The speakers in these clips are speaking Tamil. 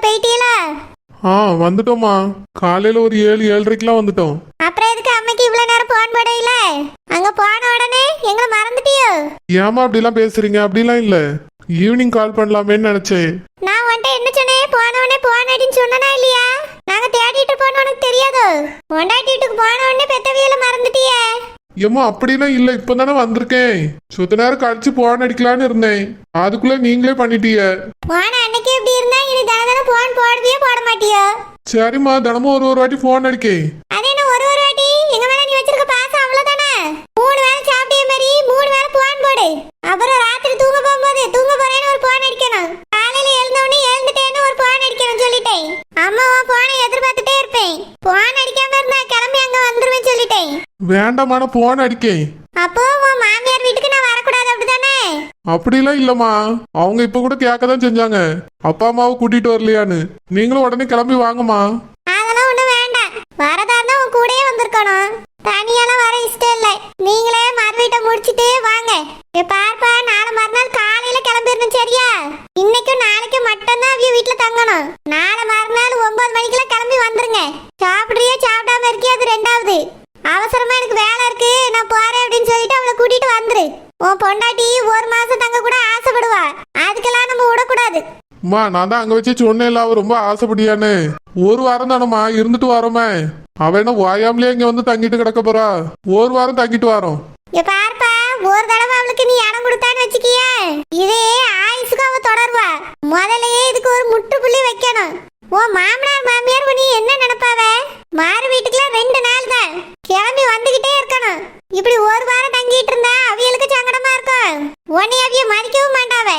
போயிட்டீங்களா? வந்துட்டோம்மா. காலையில ஒரு 7-7:30க்குலாம் வந்துட்டோம். அப்புறம் எதுக்கு அம்மைக்கு இவ்வளவு நேரம் போன் போடையில? அங்க போன உடனே எங்களை மறந்துட்டியோ? ஏமா அப்படிலாம் பேசுறீங்க? அப்படிலாம் இல்ல, ஈவினிங் கால் பண்ணலாமேன்னு நினைச்சேன். நான் உன்ட்ட என்ன சொன்னேன்? போன உடனே போன் அடின்னு சொன்னனா இல்லையா? நாங்க தேடிட்டு போன உனக்கு தெரியாதோ? பொண்டாட்டி வீட்டுக்கு போன உடனே பெத்தவியல மறந்துட்டியே? ஏமா அப்படிலாம் இல்ல, இப்பதானே வந்திருக்கேன். சொத்த நேரம் கழிச்சு போன் அடிக்கலான்னு இருந்தேன், அதுக்குள்ள நீங்களே பண்ணிட்டீங்க. போன அன்னைக்கு எப்படி இருந்தா இனி தானே போன் போடுவியோ போட மாட்டியோ? சரிம்மா, தினமும் ஒரு வாட்டி போன் அடிக்கேன். அது என்ன ஒரு வாட்டி? எங்க மேல நீ வச்சிருக்க பாசம் அவ்வளவுதானே? 3 வேளை சாப்பிட்டே மாதிரி 3 வேளை போன் போடு. அப்புறம் ராத்திரி தூங்க போகும்போது தூங்க போறேன்னு ஒரு போன் அடிக்கணும். காலையில எழுந்தவனே எழுந்துட்டேன்னு ஒரு போன் அடிக்கணும் சொல்லிட்டேன். அம்மா உன் போனை எதிர்பார்த்துட்டே இருப்பேன். போன் அடிக்காம இருந்தா கிளம்பி அங்க வந்துருவேன் சொல்லிட்டேன். வேண்டாமான போன் அடிக்கேன். அப்போ உன் மாமியார் வீட்டுக்கு நான் வரக்கூடாது அப்படிதானே? அப்படிலாம் இல்லம்மா, அவங்க இப்ப கூட கேட்கதான் செஞ்சாங்க, அப்பா அம்மாவை கூட்டிட்டு வரலையான்னு. நீங்களும் உடனே கிளம்பி வாங்கம்மா. அதெல்லாம் ஒண்ணு வேண்டாம். வரதா இருந்தா உன் கூடயே வந்திருக்கணும். தனியெல்லாம் வர இஷ்டம் இல்லை. நீங்களே மறுவீட்டை முடிச்சிட்டு வாங்க. பார்ப்பா, நாளை மறுநாள் காலையில கிளம்பிடணும் சரியா? இன்னைக்கும் நாளைக்கும் மட்டும்தான் அவிய வீட்டுல தங்கணும். நாளை மறுநாள் 9 மணிக்கெல்லாம் கிளம்பி வந்துருங்க. சாப்பிடுறியா சாப்பிடாம இருக்கியா அது ரெண்டாவது. அவசரமா எனக்கு வேலை இருக்கு, நான் போறேன் அப்படின்னு சொல்லிட்டு அவளை கூட்டிட்டு வந்துரு. உன் பொண்டாட்டி 1 மாசம் தங்க கூட ஆசைப்படுவா, அதுக்கெல்லாம் நம்ம விடக்கூடாது. அம்மா, நான் தான் அங்க வச்சு சொன்னேன்ல, அவ ரொம்ப ஆசைப்படியான்னு. ஒரு வாரம் தானம்மா இருந்துட்டு வரோமே. அவ என்ன ஓயாமலே இங்க வந்து தங்கிட்டு கிடக்க போறா? ஒரு வாரம் தங்கிட்டு வரோம். பார்ப்பா, ஒரு தடவை அவளுக்கு நீ இடம் கொடுத்தான்னு வச்சுக்கிய, இதே ஆயுசுக்கு அவ தொடருவா. முதல்லயே இதுக்கு ஒரு முற்றுப்புள்ளி வைக்கணும். உன் மாமனார் மாமியார் நீ என்ன நினைப்பாவ? மாறு வீட்டுக்குலாம் 2 நாள் தான், கிளம்பி வந்துகிட்டே இருக்கணும். இப்படி ஒரு வாரம் தங்கிட்டு இருந்தா அவியலுக்கு சங்கடமா இருக்கும். உன்னை அவிய மதிக்கவும் மாட்டாவே.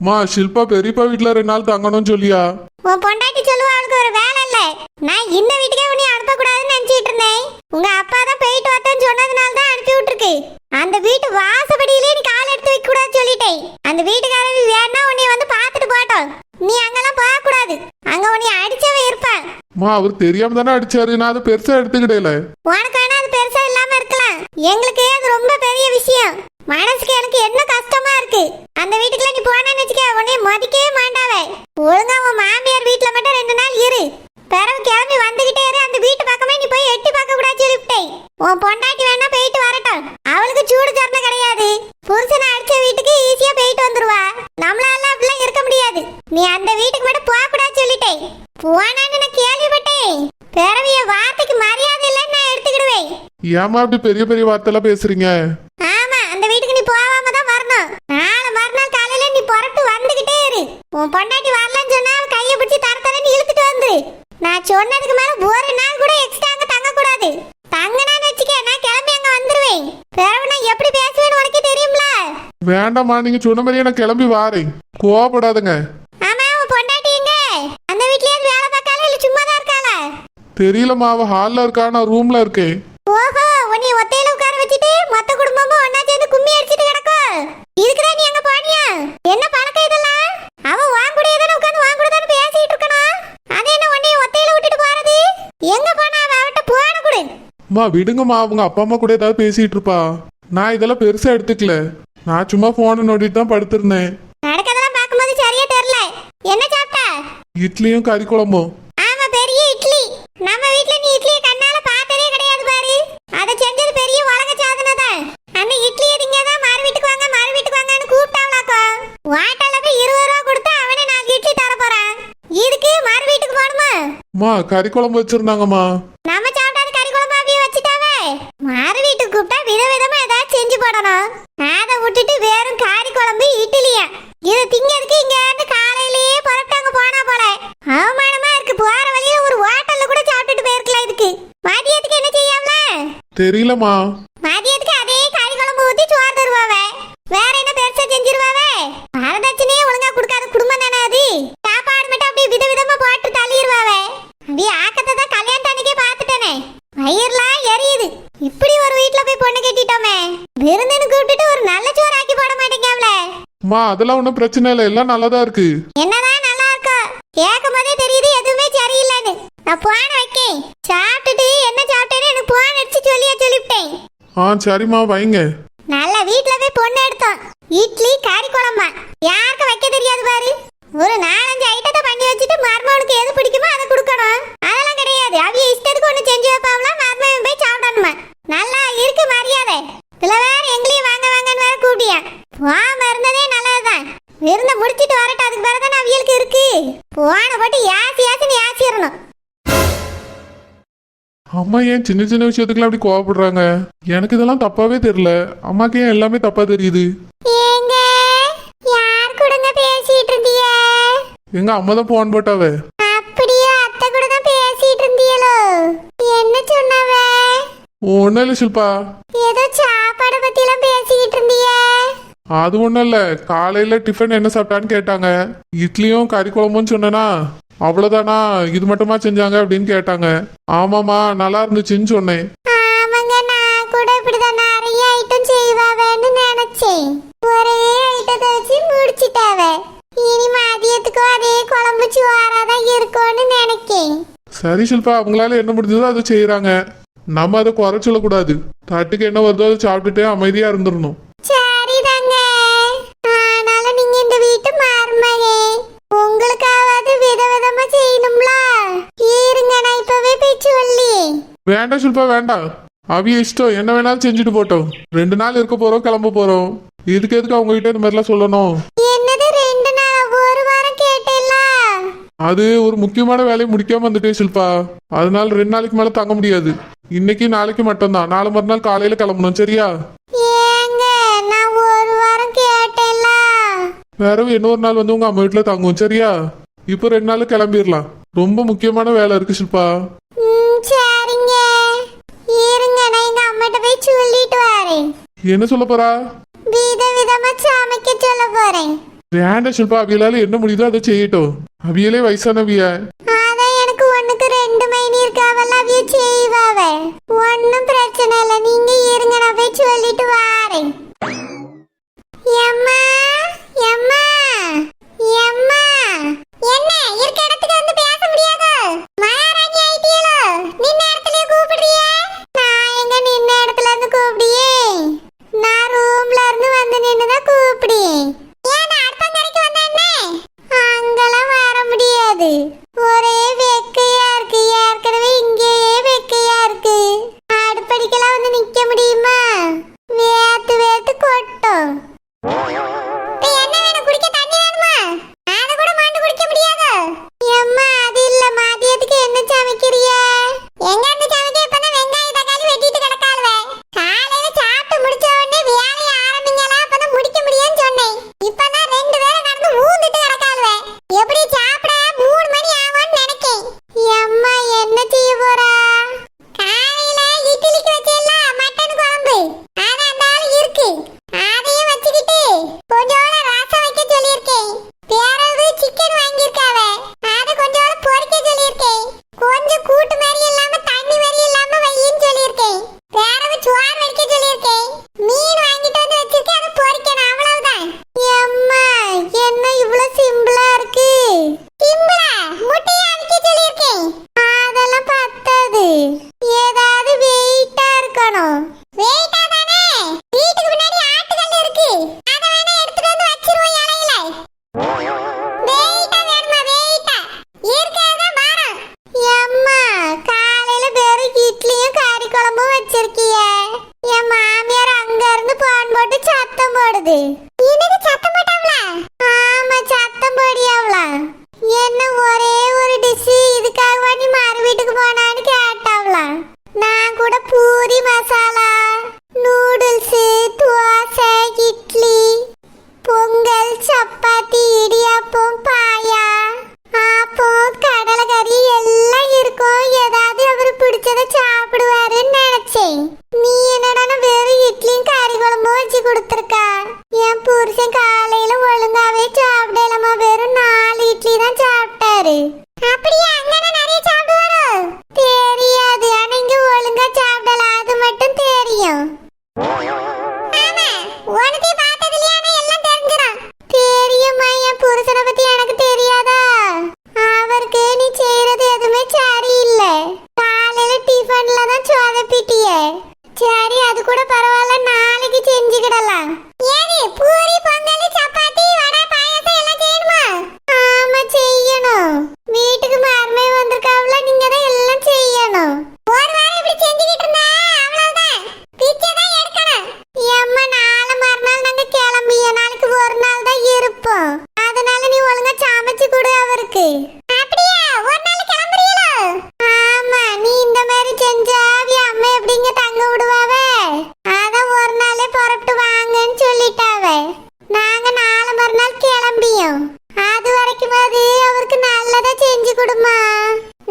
மா, ஷில்பா பெரியப்பா வீட்டுல 2 நாள் தங்கணும்னு சொல்லியா? உன் பொண்டாட்டி சொல்லுவா அவளுக்கு ஒரு வேலை இல்ல. நான் இந்த வீட்டுக்கே உன்னை அனுப்பக்கூடாதுன்னு நினைச்சிட்டு இருந்தேன். உங்க அப்பா தான் போயிட்டு வரேன்னு சொன்னதுனால தான் அனுப்பி விட்டுருக்கு. அந்த வீட்டு வாசப்படியிலே நீ கால் எடுத்து வைக்க கூடாது சொல்லிட்டேன். அந்த வீட்டுக்காரவி வேணா உன்னை வந்து பார்த்துட்டு போட்டோம். நீ அங்கெல்லாம் போக கூடாது. அங்க உன்னை அடிச்சவன் இருப்பான். மா, அவர் தெரியாம தானே அடிச்சாரு, நான் அதை பெருசா எடுத்துக்கிடல. உனக்கு வேணா அது பெருசா இல்லாம இருக்கலாம், எங்களுக்கு அது ரொம்ப பெரிய விஷயம். மனசுக்கு எனக்கு என்ன கஷ்டமா இருக்கு. அந்த வீட்டுக்குள்ள நீ போனேன்னு வச்சுக்க, உன்னை மதிக்கவே மாட்டாவே. ஒழுங்கா உன் மாமியார் வீட்டுல மட்டும் 2 நாள் இரு, பிறகு கிளம்பி வந்துகிட்டே இரு. அந்த வீட்டு பக்கமே நீ போய் எட்டி பார்க்க கூடாது சொல்லிவிட்டேன். உன் பொண்டாட்டி வேணா போயிட்டு வரட்டும், அவளுக்கு சூடு ஜரணை கிடையாது. புருஷனை அடிச்ச வீட்டுக்கு ஈஸியா போயிட்டு வந்துருவா. நம்மளால அப்படிலாம் இருக்க முடியாது. நீ அந்த வீட்டுக்கு மட்டும் போக கூடாது சொல்லிட்டேன். போனான்னு நான் கேள்விப்பட்டேன். பிறவிய வார்த்தைக்கு மரியாதை இல்லைன்னு நான் எடுத்துக்கிடுவேன். ஏமா அப்படி பெரிய பெரிய வார்த்தைலாம் பேசுறீங்க? ஆமா, அந்த வீட்டுக்கு நீ போகாம தான் வரணும். நாளை மறுநாள் காலையில நீ புறட்டு வந்துகிட்டே இரு. உன் பொண்டாட்டி வரலன்னு சொன்னா கையை பிடிச்சி தரத்தரன்னு இழுத்துட்டு வந்துரு. நான் சொன்னதுக்கு மேல ஒரு நாள் கூட எக்ஸ்ட்ரா அங்க தங்க கூடாது. தங்கனான்னு வச்சுக்க, நான் கிளம்பி அங்க வந்துருவேன். பிறகு நான் எப்படி பேசுவேன்னு உனக்கே தெரியும்ல. வேண்டாம்மா, நீங்க சொன்ன மாதிரியே நான் கிளம்பி வாரேன், கோவப்படாதுங்க. ஆமா, உன் பொண்டாட்டி எங்க? அந்த வீட்லயே வேலை பார்க்காளா இல்ல சும்மா தான் இருக்காளா? தெரியலம்மா, அவ ஹால்ல இருக்கா, நான் ரூம்ல இருக்கேன். ஓஹோ, உன்னை ஒத்தையில உட்கார வச்சுட்டு மொத்த குடும்பமும் ஒன்னா சேர்ந்து கும்மி அடிச்சிட்டு கிடக்கும். இதுக்குதான் நீ அங்க போனியா? என்ன பழக்கம் இதெல்லாம்? அவ வாங்க கூட ஏதான உட்கார்ந்து வாங்க கூட தான் பேசிட்டு இருக்கணும். அது என்ன உன்னை ஒத்தையில விட்டுட்டு போறது? எங்க போனா அவ அவட்ட போன கொடு. அம்மா விடுங்கம்மா, அவங்க அப்பா அம்மா கூட ஏதாவது பேசிட்டு இருப்பா. நான் இதெல்லாம் பெருசா எடுத்துக்கல, நான் சும்மா போனை நோண்டிட்டு தான் படுத்திருந்தேன். நடக்கதெல்லாம் பார்க்கும்போது சரியா தெரியல. என்ன சாப்பிட்ட? இட்லியும் கறி குழம்பும். ஆமா, பெரிய இட்லி. நம்ம வீட்ல நீ இட்லியை கண்ணால பார்த்ததே கிடையாது பாரு. அதை செஞ்சது பெரிய உலக சாதனை தான். அந்த இட்லியை திங்கதான் மாறு வீட்டுக்கு வாங்க மாறு வீட்டுக்கு வாங்கன்னு கூப்பிட்டாவளாக்கோ. வாட்டால போய் 20 ரூபா கொடுத்து அவனே 4 இட்லி தர போறான். இதுக்கு மாறு வீட்டுக்கு போகணுமா? அம்மா, கறி குழம்பு வச்சிருந்தாங்கம்மா. நம்ம சாப்பிடாத கறி குழம்பு அப்படியே வச்சுட்டாவே. மாறு வீட்டுக்கு கூப்பிட்டா விதவிதமா ஏதாவது செஞ்சு போடணும். அதை விட்டுட்டு வெறும் கறி குழம்பு இட்லியா? இதை திங்கிறதுக்கு இங்க இருந்து காலையிலேயே புறப்பட்டாங்க போனா போல. அவமானமா இருக்கு. போற வழியில ஒரு ஹோட்டல்ல கூட சாப்பிட்டுட்டு போயிருக்கலாம். இதுக்கு மதியத்துக்கு என்ன செய்யாமல? தெரியலம்மா. மதியத்துக்கு அதே கறி குழம்பு ஊத்தி சோறு தருவாவே. வேற என்ன பெருசா செஞ்சிருவாவே? வரதட்சணையே ஒழுங்கா கொடுக்காத குடும்பம் தானே அது. சாப்பாடு மட்டும் அப்படியே விதவிதமா போட்டு தள்ளிடுவாவே. அப்படியே ஆக்கத்தை தான் கல்யாணம் அன்னைக்கே பார்த்துட்டேனே, வயிறுலாம் எரியுது. இப்படி ஒரு வீட்டுல போய் பொண்ணு கட்டிட்டோமே. விருந்துன்னு கூப்பிட்டுட்டு ஒரு நல்ல சோறு ஆக்கி போட மாட்டேங்கவல. அம்மா, அதெல்லாம் ஒன்றும் பிரச்சனை இல்லை, எல்லாம் நல்லதா இருக்கு. என்னதான் நல்லா இருக்கோ? கேட்கும் போதே தெரியுது எதுவுமே சரியில்லைன்னு. நான் போன வைக்கேன், சாப்பிட்டுட்டு என்ன சாப்பிட்டேன்னு எனக்கு போன் அடிச்சு சொல்லிவிட்டேன். சரிம்மா, வைங்க. நல்ல வீட்டுல போய் பொண்ணு எடுத்தோம். இட்லி கறி குழம்பா யாருக்கும் வைக்க தெரியாது பாரு. ஒரு 4-5 ஐட்டத்தை பண்ணி வச்சு முடிச்சிட்டு மருமகனுக்கு எது பிடிக்குமோ அதை கொடுக்கணும். அதெல்லாம் கிடையாது. அவிய இஷ்டத்துக்கு ஒண்ணு செஞ்சு வைப்பாவலாம், மருமகன் போய் சாப்பிடணுமா. நல்லா இருக்கு மரியாதை. இதுல வேற எங்களையும் வாங்க வாங்கன்னு வேற கூப்பிட்டியா. போகாம இருந்ததே நல்லதுதான். விருந்த முடிச்சிட்டு வரட்டும், அதுக்கு பிறகுதான் அவியலுக்கு இருக்கு. போன போட்டு யாசி யாசின்னு யாசிடணும். அம்மா ஏன் சின்ன சின்ன விஷயத்துக்குலாம் அப்படி கோவப்படுறாங்க? எனக்கு இதெல்லாம் தப்பாவே தெரியல. அம்மாக்கு ஏன் எல்லாமே தப்பா தெரியுது? ஏங்க யார் கூடங்க பேசிட்டு இருந்தீங்க? எங்க அம்மா தான் போன் போட்டாவே. அப்படியே அத்தை கூட தான் பேசிட்டு இருந்தீங்களோ? என்ன சொன்னாவ? ஒன்னும் இல்ல ஷில்பா. ஏதோ சாப்பாடு பத்தி எல்லாம் பேசிக்கிட்டு இருந்தீங்க. அது ஒண்ணும் இல்ல, காலையில டிஃபன் என்ன சாப்பிட்டான்னு கேட்டாங்க. இட்லியும் கறி குழம்புன்னு சொன்னேனா, அவ்வளவுதானா இது மட்டுமா செஞ்சாங்க அப்படின்னு கேட்டாங்க. ஆமாமா நல்லா இருந்துச்சுன்னு சொன்னேன். ஆமாங்க, நான் கூட இப்படிதான் நிறைய ஐட்டம் செய்வாவேன்னு நினைச்சேன். ஒரே ஐட்டத்தை வச்சு முடிச்சிட்டாவ. இனி மதியத்துக்கும் அதே குழம்பு சோறாதான் இருக்கும்னு நினைக்கேன். சரி ஷில்பா, அவங்களால என்ன முடிஞ்சதோ அதை செய்யறாங்க. நம்ம அதை குறை சொல்லக்கூடாது. தட்டுக்கு என்ன வருதோ அதை சாப்பிட்டுட்டு அமைதியா இருந்துடணும். சரிதாங்க. ஆனாலும் நீங்க இந்த வீட்டு மருமகே, உங்களுக்காவது விதவிதமா செய்யணும்ல. இருங்க, நான் இப்பவே போய் சொல்லி. வேண்டாம் ஷில்பா வேண்டாம். அவிய இஷ்டம், என்ன வேணாலும் செஞ்சுட்டு போட்டோம். 2 நாள் இருக்க போறோம், கிளம்ப போறோம். இதுக்கு எதுக்கு அவங்க கிட்ட இந்த மாதிரிலாம் சொல்லணும்? என்னது 2 நாள்? ஒரு வாரம் கேட்டேல்ல. அது ஒரு முக்கியமான வேலையை முடிக்காம வந்துட்டேன் ஷில்பா. அதனால 2 நாளைக்கு மேல தங்க முடியாது. இன்னைக்கு நாளைக்கு மட்டும்தான். நாளை மறுநாள் காலையில கிளம்பணும், சரியா? ஏங்க நான் ஒரு வாரம் கேட்டேல்ல. வேற இன்னொரு நாள் வந்து உங்க அம்மா வீட்டுல தங்குவோம், சரியா? இப்போ 2 நாள் கிளம்பிடலாம். ரொம்ப முக்கியமான வேலை இருக்கு ஷில்பா. சரிங்க. இருங்க, நான் எங்க அம்மாட்ட போய் சொல்லிட்டு வரேன். என்ன சொல்ல போறா? விதவிதமா சமைக்க சொல்ல போறேன். வேண்டாம் ஷில்பா, அவியலால என்ன முடியுதோ அதை செய்யட்டும். அவியலே வயசானவிய. அதான் எனக்கு 1க்கு 2 மைனி இருக்காவல்ல, அவிய செய்வாவ. ஒன்னும் பிரச்சனை இல்லை, நீங்க இருங்க, நான் போய் சொல்லிட்டு வரேன். எம்மா எம்மா எம்மா, என்ன இருக்க இடத்துக்கு வந்து பேச முடியாது? மகாராணி ஆயிட்டியலோ? நின்ன இடத்துலயே கூப்பிடுறியே? நான் எங்க நின்ன இடத்துல இருந்து கூப்பிடியே? நான் ரூம்ல இருந்து வந்து நின்னுதான் கூப்பிடியேன். ஏன் நான் அடுப்பங்கரைக்கு வந்தேன்? அங்கெல்லாம் வர முடியாது. ஒரே வெக்கையா இருக்கு. ஏற்கனவே இங்கேயே வெக்கையா இருக்கு. அடுப்படிக்கெல்லாம் வந்து நிக்க முடியுமா? வேத்து வேத்து கொட்டும். என்ன வேணும்? குடிக்க தண்ணி வேணுமா? அத கூட மாண்டு குடிக்க முடியாது. எம்மா அது இல்ல, மதியத்துக்கு என்ன சமைக்கிறிய? எங்க இருந்து சமைக்க? இப்பதான் வெங்காயம் தக்காளி வெட்டிட்டு கிடக்காளுவே. காலையில சாப்பிட்டு முடிச்ச உடனே வேலையை ஆரம்பிங்களா, அப்பதான் முடிக்க முடியும்னு சொன்னேன். இப்பதான் 2 பேரும் கடந்து ஊந்துட்டு கிடக்காளுவே. எப்படி சாப்பிட 3 மணி ஆகும்னு நினைக்கேன். எம்மா என்ன செய்ய போறா? காலையில இட்லிக்கு வச்சேல்ல மட்டன் குழம்பு, அது அந்த ஆளு இருக்கு. அதையும் வச்சுக்கிட்டு கொஞ்சோட ரசம் வைக்க சொல்லியிருக்கேன். பிறகு சிக்கன் வாங்கியிருக்காவ, அதை கொஞ்சோட பொரிக்க சொல்லியிருக்கேன். கொஞ்சம் கூட்டு மாதிரி இல்லாம தண்ணி மாதிரி இல்லாம வையின்னு சொல்லியிருக்கேன். பிறகு சோறு வைக்க சொல்லியிருக்கேன். மீன் வாங்கிட்டு வந்து வச்சிருக்கேன், அதை பொரிக்கணும், அவ்வளவுதான். எம்மா என்ன இவ்வளவு சிம்பிளா இருக்கு? சிம்பிளா? முட்டையை அவிக்க சொல்லியிருக்கேன். அதெல்லாம் பத்தாது, ஏதாவது வெயிட்டா இருக்கணும். வெயிட்டா தானே? வீட்டுக்கு முன்னாடி ஆட்டுக்கல் இருக்கு, அதை வேணா எடுத்துட்டு வந்து வச்சிருவோம் இலையில. வெயிட்டா வேணுமா? வெயிட்டா இருக்கிறதுதான் பாரம். எம்மா காலையில வெறும் இட்லியும் கறி குழம்பும் வச்சிருக்கிய. என் மாமியார் அங்க இருந்து போன் போட்டு சத்தம் போடுது. எனக்கு சத்தம் போட்டாவளா? ஆமா சத்தம் போடியாவளா? என்ன ஒரே ஒரு டிஷ், இதுக்காகவா நீ மறு வீட்டுக்கு போனான்னு கேட்டாவளா? நான் கூட பூரி மசாலா, நூடுல்ஸ், தோசை, இட்லி, பொங்கல், சப்பாத்தி, இடியாப்பம், பாயா, ஆப்பம், கடலை கறி எல்லாம் இருக்கும். ஏதாவது அவரு பிடிச்சதை சாப்பிடுவாருன்னு நினைச்சேன். நீ என்னடா வெறும் இட்லியும் கறி குழம்பும் வச்சு கொடுத்துருக்கா. என் புருஷன் காலையில ஒழுங்காவே சாப்பிடலாமா, வெறும் 4 இட்லி தான் சாப்பிட்டாரு. அப்படியே அங்க நிறைய சாப்பிடுவாரோ தெரியாது, ஆனா இங்க ஒழுங்கா சாப்பிடலாம், அது மட்டும் தெரியும். ஆமா, உனக்கு பார்த்ததுலயே எல்லாம் தெரிஞ்சிடும். தெரியுமா? என் புருஷனை பத்தி எனக்கு தெரியாதா? அவருக்கு நீ செய்யறது எதுவுமே சரியில்லை. காலையில டிஃபன்ல தான் சொதப்பிட்டிய. சரி அது கூட பரவாயில்ல, நாளைக்கு செஞ்சுக்கிடலாம். ஏது பூரி, பொங்கல், சப்பாத்தி, வடை, பாயாசம் எல்லாம் செய்யணுமா? ஆமா செய்யணும். இருக்கு. அப்படியா? ஒரு நாள் கிளம்புறீங்களோ? ஆமா, நீ இந்த மாதிரி செஞ்சா அம்மா எப்படிங்க தங்க விடுவாவே? அதான் ஒரு நாளே புறப்பட்டு வாங்கன்னு சொல்லிட்டாவே. நாங்க நாளை மறுநாள் கிளம்பியோம். அது வரைக்கும் அவருக்கு நல்லதா செஞ்சு கொடுமா.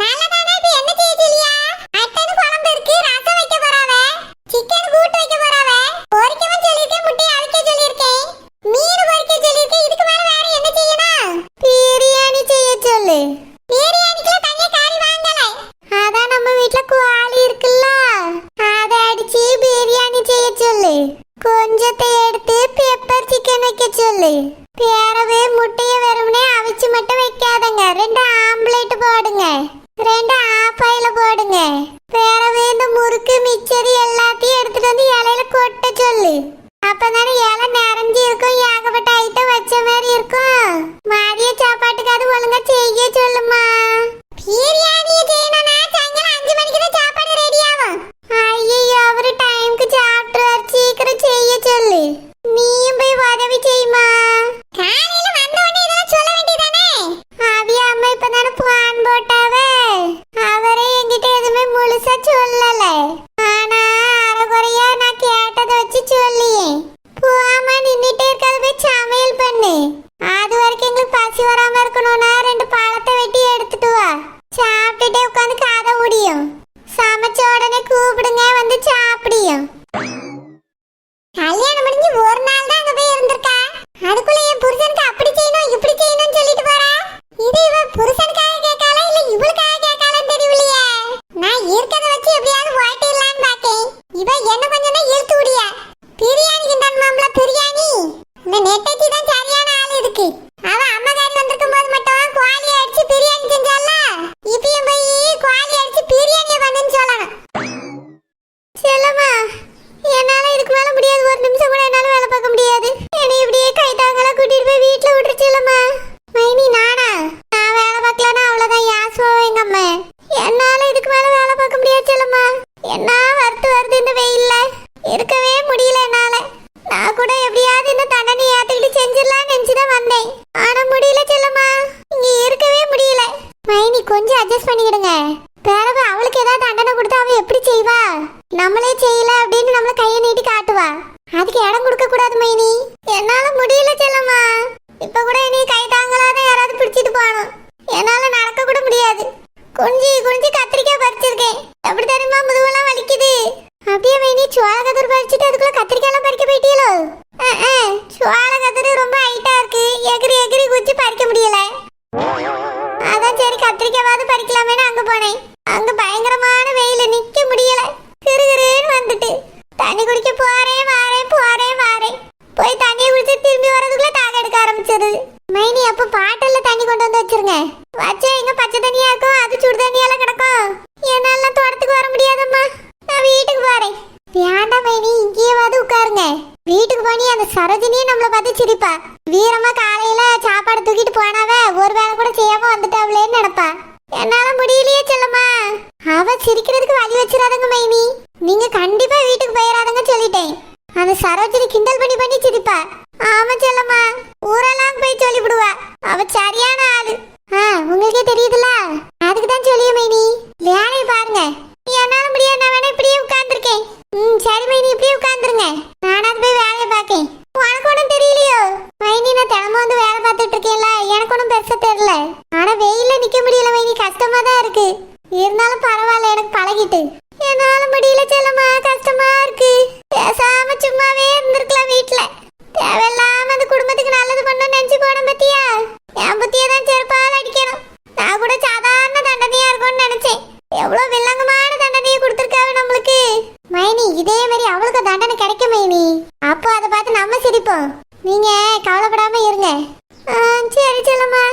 நல்லதானே? இது என்ன செய்ய சொல்லியா? அட்டனு குழம்பு இருக்கு, ரசம் வைக்க போறாவே, சிக்கன் கூட்டு வைக்க போறாவே, பொரிக்கவும் சொல்லியிருக்கேன், முட்டையை அவிக்க சொல்லியிருக்கேன், மீன் பொரிக்க சொல்லியிருக்கேன். இதுக்கு மேல வேற என்ன செய்யணும்? பிரியாணி செய்ய சொல்லு. பிரியாணிக்கு தனியா காரி வாங்கல. அதான் நம்ம வீட்ல கோழி இருக்குல்ல, அதை அடிச்சு பிரியாணி செய்ய சொல்லு. கொஞ்சத்தை எடுத்து பெப்பர் சிக்கன் வைக்க சொல்லு. பேரவே முட்டைய வெறுமனே அவிச்சு மட்டும் வைக்காதங்க, 2 ஆம்லெட் போடுங்க, 2 ஆப்பாயில போடுங்க. பேரவே இந்த முறுக்கு மிச்சரி எல்லாத்தையும் எடுத்துட்டு வந்து இலையில கொட்ட சொல்லு. அப்பதானே இலை நிறைஞ்சு இருக்கும், ஏகப்பட்ட ஐட்டம் வச்ச மாதிரி இருக்கும். மதிய சாப்பாட்டுக்கு அது ஒழுங்கா செய்ய சொல்லுமா. பிரியாணியை செய்யணும்னா சாயங்காலம் 5 மணிக்கு தான் சாப்பாடு ரெடி ஆகும். ஐயோ, அவரு டைம்க்கு சாப்பிட்டு சீக்கிரம் செய்ய சொல்லு. நீயும் போய் உதவி செய்யுமா. காலையில வந்த உடனே இதெல்லாம் சொல்ல வேண்டியதானே? அவிய அம்மா இப்பதானே பிளான் போட்டாவே, அவரே என்கிட்ட எதுவுமே முழுசா சொல்லல. ஆனா அரைகுறையா நான் கேட்டதை வச்சு சொல்லியே. போகாம நின்னுட்டே இருக்காது, போய் சமையல் பண்ணு. அது வரைக்கும் எங்களுக்கு பசி வராம இருக்கணும்னா 2 பழத்தை வெட்டி எடுத்துட்டு வா. சாப்பிட்டுட்டே உட்காந்து கதை முடியும். சமைச்ச உடனே கூப்பிடுங்க, வந்து சாப்பிடியும். கல்யாணம் முடிஞ்சு ஒரு நாள் தான் அங்க போய் இருந்திருக்கா. அதுக்குள்ள என் புருஷனுக்கு அப்படி செய்யணும் இப்படி செய்யணும்னு சொல்லிட்டு போறா. இது இவ புருஷனுக்காக கேட்காளா இல்ல இவளுக்காக கேட்காளான்னு தெரியலையே. நான் இருக்கத வச்சு எப்படியாவது ஓட்டிடலான்னு பார்த்தேன். இவ என்ன கொஞ்சம் தான் இழுத்து விடியா. பிரியாணிக்கு தான் மாம்பள பிரியாணி. இந்த நெட்டச்சி தான் சரியான ஆள் இருக்கு. அவ அம்மகாரி வந்திருக்கும் போது மட்டும் கோழியை அடிச்சு பிரியாணி செஞ்சால, இப்பயும் போய் கோழியை அடிச்சு பிரியாணியை பண்ணுன்னு சொல்லணும். செல்லம்மா, என்னால இதுக்கு மேல முடியாது. ஒரு நிமிஷம் கூட என்னால வேலை பார்க்க முடியாது. என்னை இப்படியே கைத்தாங்களா கூட்டிட்டு போய் வீட்டுல விட்டுருச்சுலம்மா. மைனி, நானா? நான் வேலை பார்க்கலன்னா அவ்வளவுதான். யாசுவோம் எங்க அம்மா. என்னால இதுக்கு மேல வேலை பார்க்க முடியாது செல்லம்மா. என்ன வருது இந்த வெயில்ல, இருக்கவே முடியல என்னால. நான் கூட எப்படியாவது இந்த தண்டனை ஏத்துக்கிட்டு செஞ்சிடலாம்னு நினைச்சுதான் வந்தேன். ஆனா முடியல செல்லம்மா, இங்க இருக்கவே முடியல. மைனி, கொஞ்சம் அட்ஜஸ்ட் பண்ணிக்கிடுங்க. பிறகு அவளுக்கு ஏதாவது தண்டனை கொடுத்தா அவ எப்படி செய்வா? நம்மளே செய்யல அப்படின்னு நம்மள கையை நீட்டி காட்டுவா. அதுக்கு இடம் கொடுக்க கூடாது மைனி. என்னால முடியல செல்லம்மா. இப்ப கூட நீ கை தாங்களாதான் யாராவது பிடிச்சிட்டு போகணும். என்னால நடக்க கூட முடியாது. குனிஞ்சி குனிஞ்சி கத்திரிக்காய் பறிச்சிருக்கேன். எப்படி தெரியுமா, முதுவெல்லாம் வலிக்குது. அப்படியே மைனி, சோள கதிர் பறிச்சுட்டு அதுக்குள்ள கத்திரிக்காய் எல்லாம் பறிக்க போயிட்டீங்களோ? சோள கதிர் ரொம்ப ஹைட்டா இருக்கு, எகிரி எகிரி குச்சி பறிக்க முடியல. அதான் சரி கத்திரிக்காவது பறிக்கலாமேன்னு அங்க போனேன். அங்க பயங்கரமான வெயில், நிக்க முடியல. கிருகிருன்னு வந்துட்டு தண்ணி குடிக்க போறேன் வாரேன். போய் தண்ணியை குடிச்சு திரும்பி வரதுக்குள்ள தாக எடுக்க ஆரம்பிச்சது. மைனி, அப்ப பாட்டில்ல தண்ணி கொண்டு வந்து வச்சிருங்க. வச்சா எங்க பச்சை தண்ணியா இருக்கும், அது சுடு தண்ணியெல்லாம் கிடக்கும். என்னால தோட்டத்துக்கு வர முடியாதம்மா. நான் வீட்டுக்கு போறேன். வேண்டாம் மைனி, இங்கேயாவது உட்காருங்க. வீட்டுக்கு போனி அந்த சரோஜினியே நம்மள பார்த்து சிரிப்பா. வீரமா காலையில சாப்பாடு தூக்கிட்டு போனாவே ஒரு வேலை கூட செய்யாம வந்துட்டாவளேன்னு நினைப்பா. என்னால முடியலையே செல்லம்மா. அவ சிரிக்கிறதுக்கு வழி வச்சிடாதங்க மைனி. நீங்க கண்டிப்பா வீட்டுக்கு போயிடாதங்க சொல்லிட்டேன். அந்த சரோஜினி கிண்டல் பண்ணி சிரிப்பா. ஆமா செல்லம்மா, ஊரெல்லாம் போய் சொல்லிவிடுவா. அவ சரியான ஆளு. உங்களுக்கே தெரியுதுல, அதுக்கு தான் சொல்லிய மைனி. வேலையை பாருங்க. என்னால முடியாது, நான் வேணா இப்படியே உட்கார்ந்துருக்கேன். சரி மைனி, இப்படியே உட்கார்ந்துருங்க. நானாவது போய் வேலையை பார்க்கேன். உனக்கு ஒன்றும் தெரியலையோ மைனி? நான் தினமும் வந்து வேலை பார்த்துட்டு இருக்கேன்ல, எனக்கு ஒன்றும் பெருசா தெரியல. ஆனா வெயில்ல நிக்க முடியல மைனி, கஷ்டமா தான் இருக்கு. இருந்தாலும் பரவாயில்ல, எனக்கு பழகிட்டு. என்னால முடியல செல்லம்மா, கஷ்டமா இருக்கு. பேசாம சும்மாவே இருந்திருக்கலாம் வீட்டுல. தேவையில்லாம அந்த குடும்பத்துக்கு நல்லது பண்ணணும்னு நினைச்சு போன பத்தியா? என் பத்தியா தான் செருப்பால் அடிக்கணும். நான் கூட சாதாரண தண்டனையா இருக்கும்னு நினைச்சேன். எவ்வளவு வில்லங்கமான தண்டனையை கொடுத்துருக்காரு நம்மளுக்கு. மைனி, இதே மாதிரி அவளுக்கு தண்டனை கிடைக்கும் மைனி. அப்போ அதை பார்த்து நம்ம சிரிப்போம். நீங்க கவலைப்படாம இருங்க. சரி செல்லம்மா,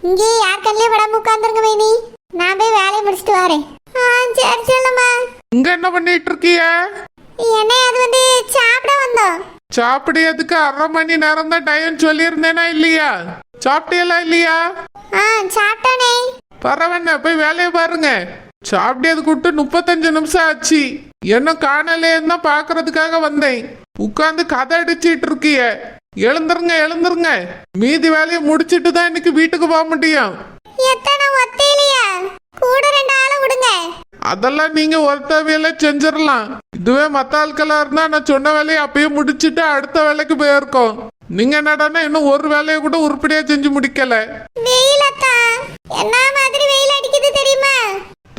இங்கே யார் கண்ணிலே படாம உட்கார்ந்துருங்க மைனி. நான் போய் வேலையை முடிச்சுட்டு வரேன். சரி செல்லம்மா. இங்க என்ன பண்ணிட்டு இருக்கிய? என்ன, அது வந்து சாப்பிட வந்தோம். சாப்பிடுறதுக்கு 1/2 மணி நேரம் தான் டைம் சொல்லியிருந்தேனா இல்லையா? சாப்பிட்டியலா இல்லையா? சாப்பிட்டானே. பரவாயில்ல, போய் வேலையை பாருங்க. சாப்பிட்டது கூட்டு 35 நிமிஷம் ஆச்சு. என்ன காணலேன்னு பாக்குறதுக்காக வந்தேன். உட்காந்து கதை அடிச்சிட்டு இருக்கிய. எழுந்துருங்க. மீதி வேலையை முடிச்சிட்டு தான் இன்னைக்கு வீட்டுக்கு போக முடியும். அதெல்லாம் நீங்க ஒருத்த வேலை செஞ்சிடலாம். இதுவே மத்த ஆட்களா இருந்தா நான் சொன்ன வேலையை அப்பயே முடிச்சிட்டு அடுத்த வேலைக்கு போயிருக்கோம். நீங்க என்னடான்னா இன்னும் ஒரு வேலையை கூட உருப்படியா செஞ்சு முடிக்கல. வெயிலத்தா என்ன மாதிரி வெயில் அடிக்குது தெரியுமா?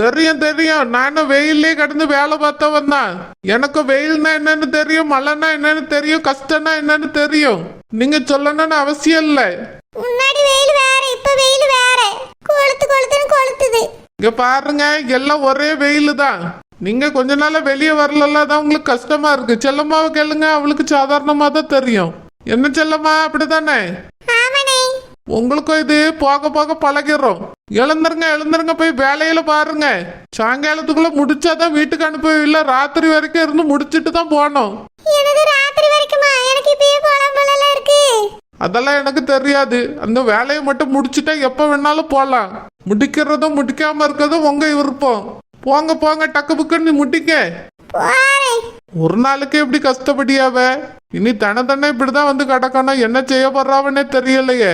தெரியும் தெரியும், நானும் வெயிலே கடந்து வேலை பார்த்தவன் தான். எனக்கு வெயில்னா என்னன்னு தெரியும், மழைன்னா என்னன்னு தெரியும், கஷ்டம்னா என்னன்னு தெரியும். நீங்க சொல்லணும்னு அவசியம் இல்லை. முன்னாடி வெயில் வேற, இப்ப வெயில் வேற. கொளுத்துன்னு கொளுத்துது. இங்க பாருங்க, எல்லாம் ஒரே வெயில் தான். நீங்க கொஞ்ச நாளா வெளியே வரல தான் உங்களுக்கு கஷ்டமா இருக்கு. செல்லம்மாவை கேளுங்க, அவளுக்கு சாதாரணமா தான் தெரியும். என்ன செல்லம்மா, அப்படித்தானே? ஆமாண்ணே. உங்களுக்கும் இது போக போக பழகிறோம். எழுந்துருங்க போய் வேலையில பாருங்க. சாயங்காலத்துக்குள்ள முடிச்சாதான் வீட்டுக்கு அனுப்பவில்லை. ராத்திரி வரைக்கும் இருந்து முடிச்சிட்டு தான் போனோம். எனக்கு ராத்திரி வரைக்குமா? எனக்கு இப்பயே போலாம் போல இருக்கு. அதெல்லாம் எனக்கு தெரியாது. அந்த வேலையை மட்டும் முடிச்சுட்டா எப்ப வேணாலும் போலாம். முடிக்கிறதும் முடிக்காம இருக்கிறதும் உங்க விருப்பம். போங்க போங்க, டக்கு புக்குன்னு முடிக்க. ஒரு நாளுக்கு எப்படி கஷ்டப்படியாவ? இனி தன இப்படிதான் வந்து கிடக்கணும். என்ன செய்ய போறாவன்னே தெரியலையே.